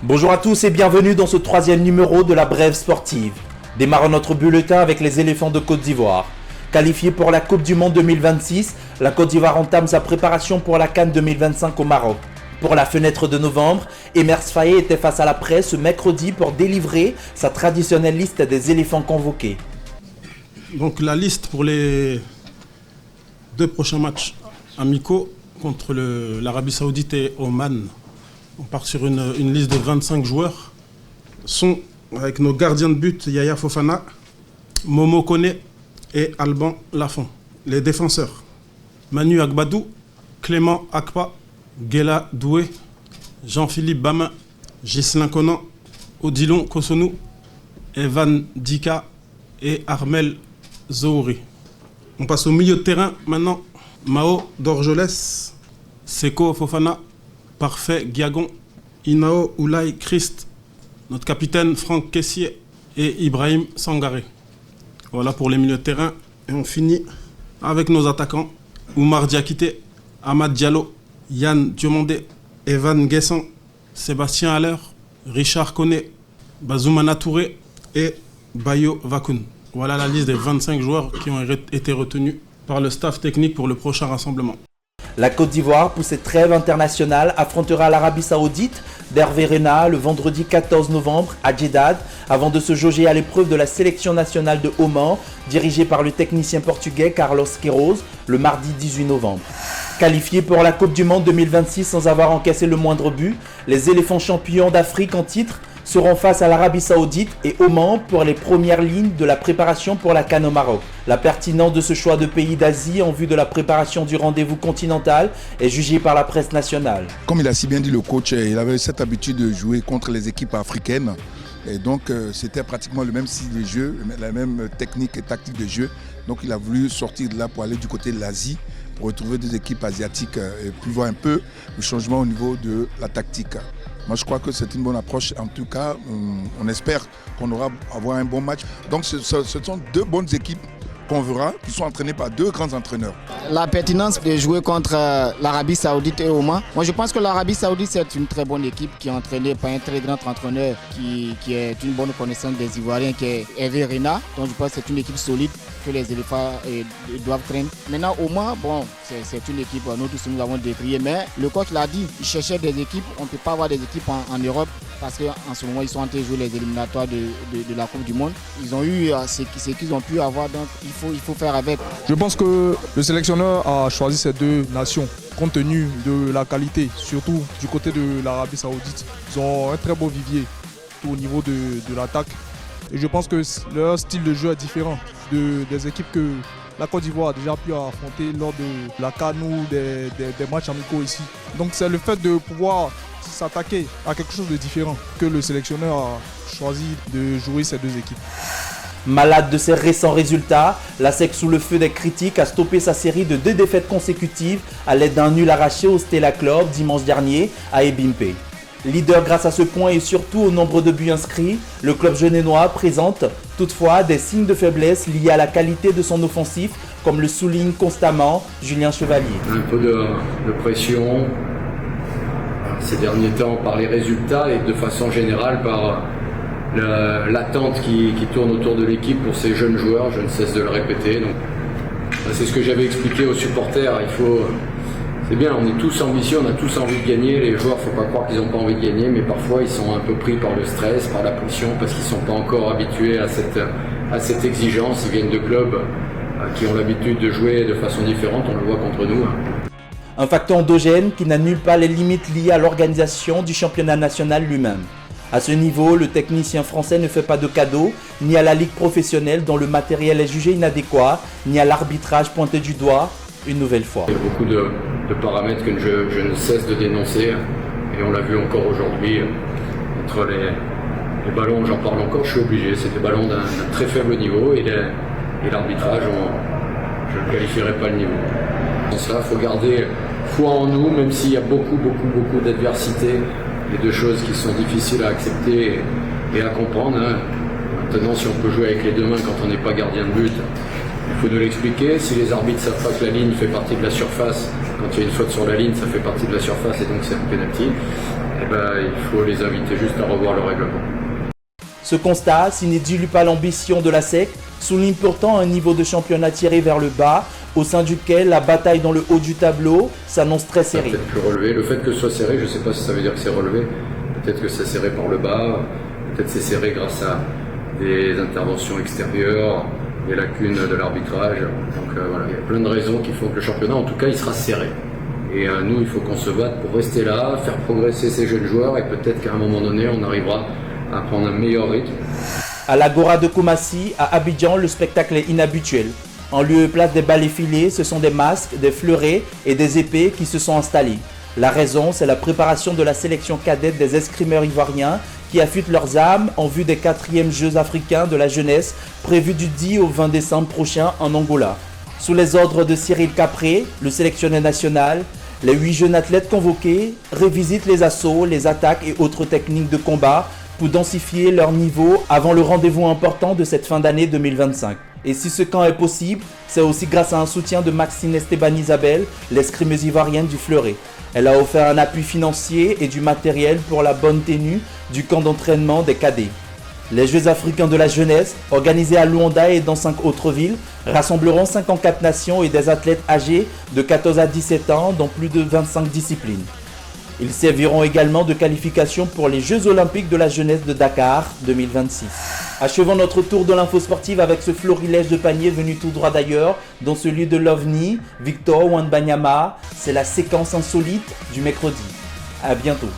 Bonjour à tous et bienvenue dans ce troisième numéro de la Brève sportive. Démarrons notre bulletin avec les éléphants de Côte d'Ivoire. Qualifiés pour la Coupe du Monde 2026, la Côte d'Ivoire entame sa préparation pour la CAN 2025 au Maroc. Pour la fenêtre de novembre, Emers Faé était face à la presse ce mercredi pour délivrer sa traditionnelle liste des éléphants convoqués. Donc la liste pour les deux prochains matchs amicaux contre l'Arabie Saoudite et Oman. On part sur une liste de 25 joueurs. Sont avec nos gardiens de but Yaya Fofana, Momo Kone et Alban Lafont. Les défenseurs Manu Agbadou, Clément Akpa, Gela Doué, Jean-Philippe Bamin, Ghislain Conan, Odilon Kosonou, Evan Dika et Armel Zouri. On passe au milieu de terrain maintenant. Mao Dorjoles, Seko Fofana, Parfait Giagon, Inao Oulay Christ, notre capitaine Franck Kessier et Ibrahim Sangaré. Voilà pour les milieux de terrain. Et on finit avec nos attaquants. Oumar Diakité, Ahmad Diallo, Yann Diomandé, Evan Guessan, Sébastien Haller, Richard Koné, Bazoumana Touré et Bayo Vakoun. Voilà la liste des 25 joueurs qui ont été retenus par le staff technique pour le prochain rassemblement. La Côte d'Ivoire, pour cette trêve internationale, affrontera l'Arabie Saoudite d'Hervé Renard le vendredi 14 novembre à Djeddah, avant de se jauger à l'épreuve de la sélection nationale de Oman, dirigée par le technicien portugais Carlos Queiroz, le mardi 18 novembre. Qualifiés pour la Coupe du Monde 2026 sans avoir encaissé le moindre but, les éléphants champions d'Afrique en titre seront face à l'Arabie Saoudite et Oman pour les premières lignes de la préparation pour la CAN au Maroc. La pertinence de ce choix de pays d'Asie en vue de la préparation du rendez-vous continental est jugée par la presse nationale. Comme il a si bien dit le coach, il avait cette habitude de jouer contre les équipes africaines. Et donc c'était pratiquement le même style de jeu, la même technique et tactique de jeu. Donc il a voulu sortir de là pour aller du côté de l'Asie, pour retrouver des équipes asiatiques et puis voir un peu le changement au niveau de la tactique. Moi, je crois que c'est une bonne approche. En tout cas, on espère qu'on aura avoir un bon match. Donc, ce sont deux bonnes équipes qu'on verra, qui sont entraînées par deux grands entraîneurs. La pertinence de jouer contre l'Arabie Saoudite et Oman. Moi, je pense que l'Arabie Saoudite, c'est une très bonne équipe qui est entraînée par un très grand entraîneur qui est une bonne connaissance des Ivoiriens, qui est Hervé Renard. Donc, je pense que c'est une équipe solide que les éléphants doivent traîner. Maintenant, Oman, bon, c'est une équipe, nous tous nous avons décrié, mais le coach l'a dit, il cherchait des équipes. On ne peut pas avoir des équipes en Europe parce qu'en ce moment, ils sont en train de jouer les éliminatoires de la Coupe du Monde. Ils ont eu ce qu'ils ont pu avoir, donc il faut faire avec. Je pense que le sélectionneur a choisi ces deux nations compte tenu de la qualité, surtout du côté de l'Arabie Saoudite. Ils ont un très beau vivier au niveau de l'attaque. Et je pense que leur style de jeu est différent des équipes que la Côte d'Ivoire a déjà pu affronter lors de la CAN ou des matchs amicaux ici. Donc c'est le fait de pouvoir s'attaquer à quelque chose de différent que le sélectionneur a choisi de jouer ces deux équipes. Malade de ses récents résultats, la SEC sous le feu des critiques a stoppé sa série de 2 défaites consécutives à l'aide d'un nul arraché au Stella Club dimanche dernier à Ebimpe. Leader grâce à ce point et surtout au nombre de buts inscrits, le club genénois présente toutefois des signes de faiblesse liés à la qualité de son offensif, comme le souligne constamment Julien Chevalier. Un peu de pression ces derniers temps par les résultats et de façon générale par l'attente qui tourne autour de l'équipe pour ces jeunes joueurs, je ne cesse de le répéter. Donc, c'est ce que j'avais expliqué aux supporters. C'est bien, on est tous ambitieux, on a tous envie de gagner. Les joueurs, il ne faut pas croire qu'ils n'ont pas envie de gagner, mais parfois ils sont un peu pris par le stress, par la pression, parce qu'ils ne sont pas encore habitués à cette exigence. Ils viennent de clubs qui ont l'habitude de jouer de façon différente, on le voit contre nous. Un facteur endogène qui n'annule pas les limites liées à l'organisation du championnat national lui-même. À ce niveau, le technicien français ne fait pas de cadeau, ni à la ligue professionnelle dont le matériel est jugé inadéquat, ni à l'arbitrage pointé du doigt, une nouvelle fois. Il y a beaucoup de paramètres que je ne cesse de dénoncer, et on l'a vu encore aujourd'hui, entre les ballons, j'en parle encore, je suis obligé, c'est des ballons d'un très faible niveau, et l'arbitrage, je ne qualifierais pas le niveau. Pour cela, il faut garder foi en nous, même s'il y a beaucoup d'adversité, et de choses qui sont difficiles à accepter et à comprendre. Maintenant, si on peut jouer avec les deux mains quand on n'est pas gardien de but, Il faut nous l'expliquer. Si les arbitres savent pas que la ligne fait partie de la surface, quand il y a une faute sur la ligne, ça fait partie de la surface et donc c'est un penalty, il faut les inviter juste à revoir le règlement. Ce constat, s'il ne dilue pas l'ambition de la SEC, souligne pourtant un niveau de championnat tiré vers le bas, au sein duquel la bataille dans le haut du tableau s'annonce très serrée. Peut-être plus relevé. Le fait que ce soit serré, je ne sais pas si ça veut dire que c'est relevé. Peut-être que c'est serré par le bas, peut-être c'est serré grâce à des interventions extérieures, des lacunes de l'arbitrage. Donc voilà, il y a plein de raisons qui font que le championnat, en tout cas, il sera serré. Et nous, il faut qu'on se batte pour rester là, faire progresser ces jeunes joueurs et peut-être qu'à un moment donné, on arrivera à prendre un meilleur rythme. À l'Agora de Koumassi, à Abidjan, le spectacle est inhabituel. En lieu et place des balais filés, ce sont des masques, des fleurets et des épées qui se sont installés. La raison, c'est la préparation de la sélection cadette des escrimeurs ivoiriens qui affûtent leurs âmes en vue des 4e Jeux africains de la jeunesse prévus du 10 au 20 décembre prochain en Angola. Sous les ordres de Cyril Capré, le sélectionneur national, les 8 jeunes athlètes convoqués revisitent les assauts, les attaques et autres techniques de combat pour densifier leur niveau avant le rendez-vous important de cette fin d'année 2025. Et si ce camp est possible, c'est aussi grâce à un soutien de Maxine Esteban Isabel, l'escrimeuse ivoirienne du Fleuret. Elle a offert un appui financier et du matériel pour la bonne tenue du camp d'entraînement des cadets. Les Jeux africains de la jeunesse, organisés à Luanda et dans 5 autres villes, rassembleront 54 nations et des athlètes âgés de 14 à 17 ans dans plus de 25 disciplines. Ils serviront également de qualification pour les Jeux Olympiques de la jeunesse de Dakar 2026. Achevons notre tour de l'info sportive avec ce florilège de paniers venu tout droit d'ailleurs, dont celui de l'OVNI, Victor Wembanyama. C'est la séquence insolite du mercredi. À bientôt.